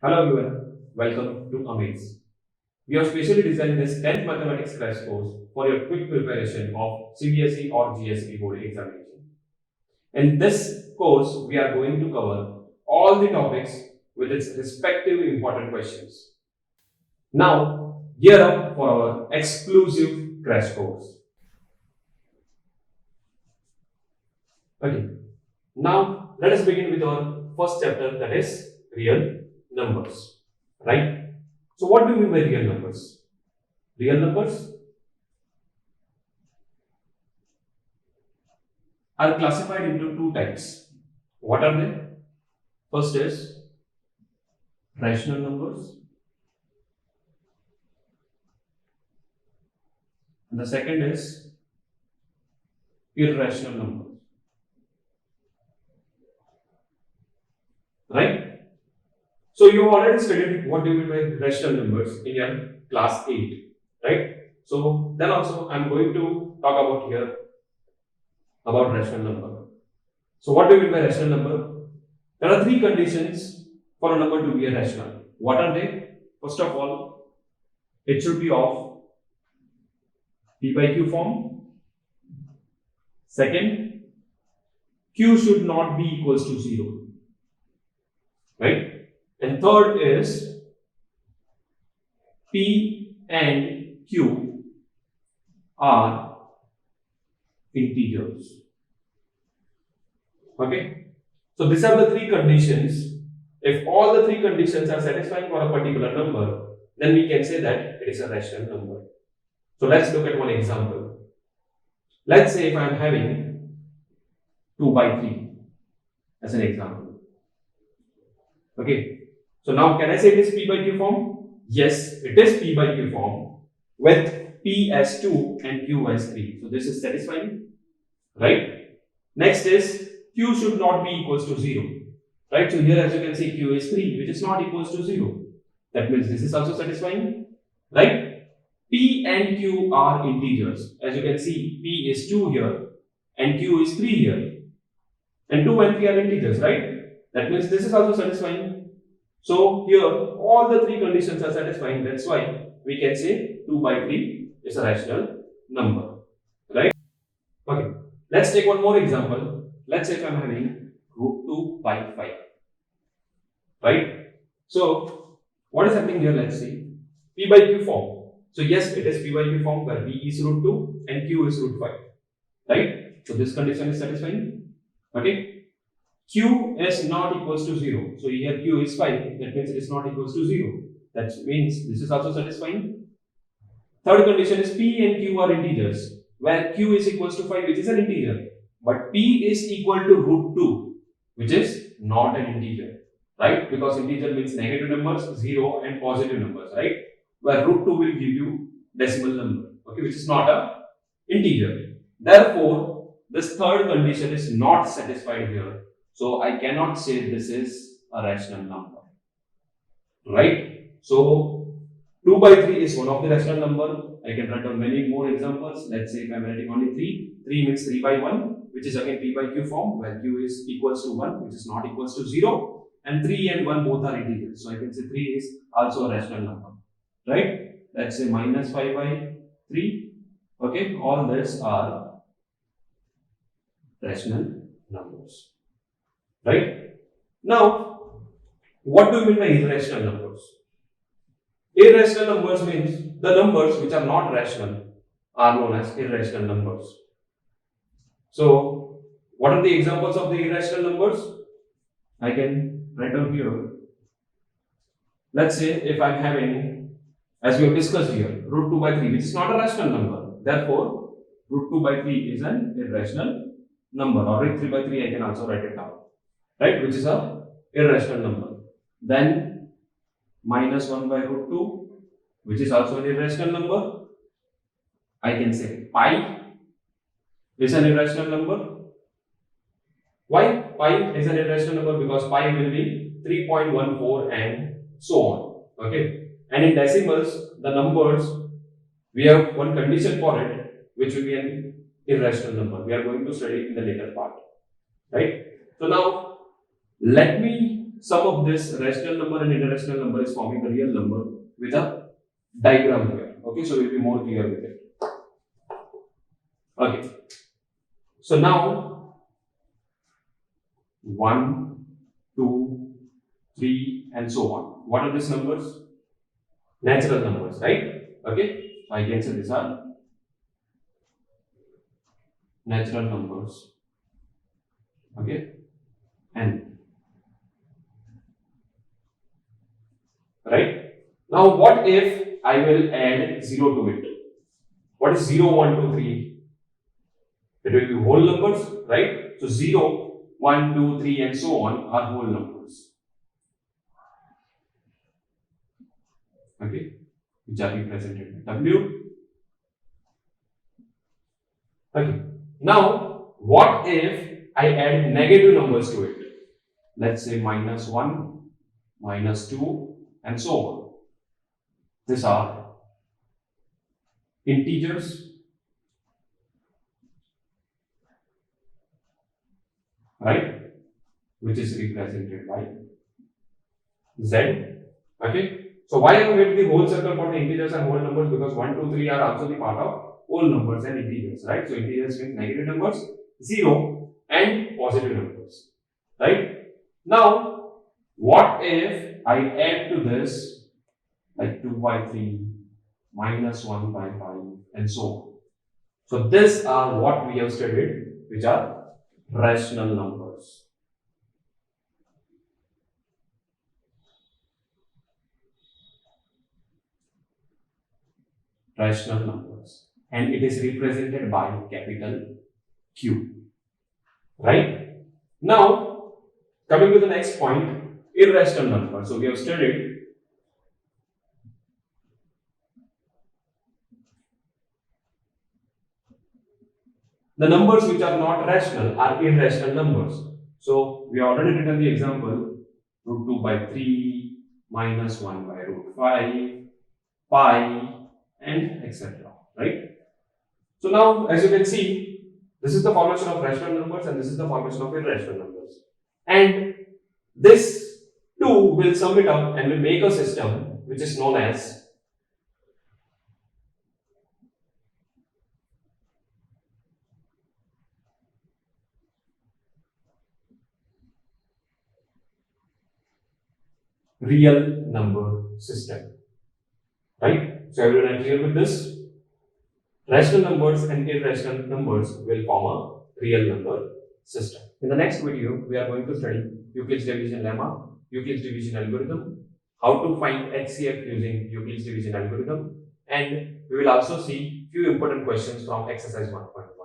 Hello everyone, welcome to Amaze. We have specially designed this 10th Mathematics crash course for your quick preparation of CBSE or GSEB board examination. In this course, we are going to cover all the topics with its respective important questions. Now, gear up for our exclusive crash course. Okay, now let us begin with our first chapter, that is real numbers, right? So what do you mean by real numbers? Real numbers are classified into two types. What are they? First is rational numbers and the second is irrational numbers. Right? So you have already studied what do you mean by rational numbers in your class 8, right? So then also I am going to talk about here about rational number. So what do you mean by rational number? There are three conditions for a number to be a rational. What are they? First of all, it should be of p by q form. Second, q should not be equals to 0. Right? And third is p and q are integers. Okay? So these are the three conditions. If all the three conditions are satisfying for a particular number, then we can say that it is a rational number. So let's look at one example. Let's say if I am having 2 by 3 as an example. Okay. So now can I say it is p by q form? Yes, it is p by q form with p as 2 and q as 3. So this is satisfying, right? Next is q should not be equals to 0. Right? So here as you can see q is 3 which is not equals to 0. That means this is also satisfying, right? P and q are integers. As you can see p is 2 here and q is 3 here. And 2 and 3 are integers, right? That means this is also satisfying. So here all the three conditions are satisfying. That's why we can say 2 by 3 is a rational number, right? Okay, let's take one more example. Let's say if I'm having root 2 by 5, right? So what is happening here? Let's see p by q form. So yes, it is p by q form where p is root 2 and q is root 5, right? So this condition is satisfying. Okay. Q is not equals to 0. So here q is 5. That means it is not equals to 0. That means this is also satisfying. Third condition is p and q are integers, where q is equals to 5, which is an integer. But p is equal to root 2, which is not an integer, right? Because integer means negative numbers, 0 and positive numbers, right? Where root 2 will give you decimal number, okay, which is not a integer. Therefore, this third condition is not satisfied here. So I cannot say this is a rational number, right? So 2 by 3 is one of the rational number. I can write down many more examples. Let's say if I'm writing only 3, 3 means 3 by 1, which is again p by q form, where q is equals to 1, which is not equals to 0, and 3 and 1 both are integers. So I can say 3 is also a rational number, right? Let's say minus 5 by 3. Okay, all these are rational numbers. Right? Now, what do you mean by irrational numbers? Irrational numbers means the numbers which are not rational are known as irrational numbers. So, what are the examples of the irrational numbers? I can write down here. Let's say if I am having, as we have discussed here, root 2 by 3, which is not a rational number. Therefore, root 2 by 3 is an irrational number, or root 3 by 3 I can also write it down. Right, which is a irrational number. Then minus 1 by root 2, which is also an irrational number. I can say pi is an irrational number. Why pi is an irrational number? Because pi will be 3.14 and so on. Okay, and in decimals, the numbers, we have one condition for it, which will be an irrational number. We are going to study in the later part. Right. So now, let me sum of this rational number and irrational number is forming a real number with a diagram here. Okay, so we'll be more clear with it. Okay, so now 1, 2, 3 and so on. What are these numbers? Natural numbers, right? Okay, so I can say these are natural numbers. Okay, and right now, what if I will add 0 to it? What is 0, 1, 2, 3? It will be whole numbers, right? So 0, 1, 2, 3 and so on are whole numbers. Okay, which are represented by W. Okay, now what if I add negative numbers to it? Let's say -1, -2 and so on. These are integers, right, which is represented by Z. Okay, so why I made the whole circle for the integers and whole numbers? Because 1, 2, 3 are also the part of whole numbers and integers, right? So integers means negative numbers, 0 and positive numbers, right? Now, what if I add to this like 2 by 3, -1 by 5 and so on? So these are what we have studied, which are rational numbers. Rational numbers, and it is represented by capital Q. Right? Now, coming to the next point, irrational numbers. So we have studied the numbers which are not rational are irrational numbers. So we have already written the example, root 2 by 3, -1 by root 5, pi, and etc. Right? So now, as you can see, this is the formation of rational numbers and this is the formation of irrational numbers. And this two will sum it up and will make a system which is known as real number system. Right? So everyone are clear with this? Rational numbers and irrational numbers will form a real number system. In the next video, we are going to study Euclid's division lemma, Euclid's division algorithm, how to find HCF using Euclid's division algorithm, and we will also see few important questions from exercise 1.1.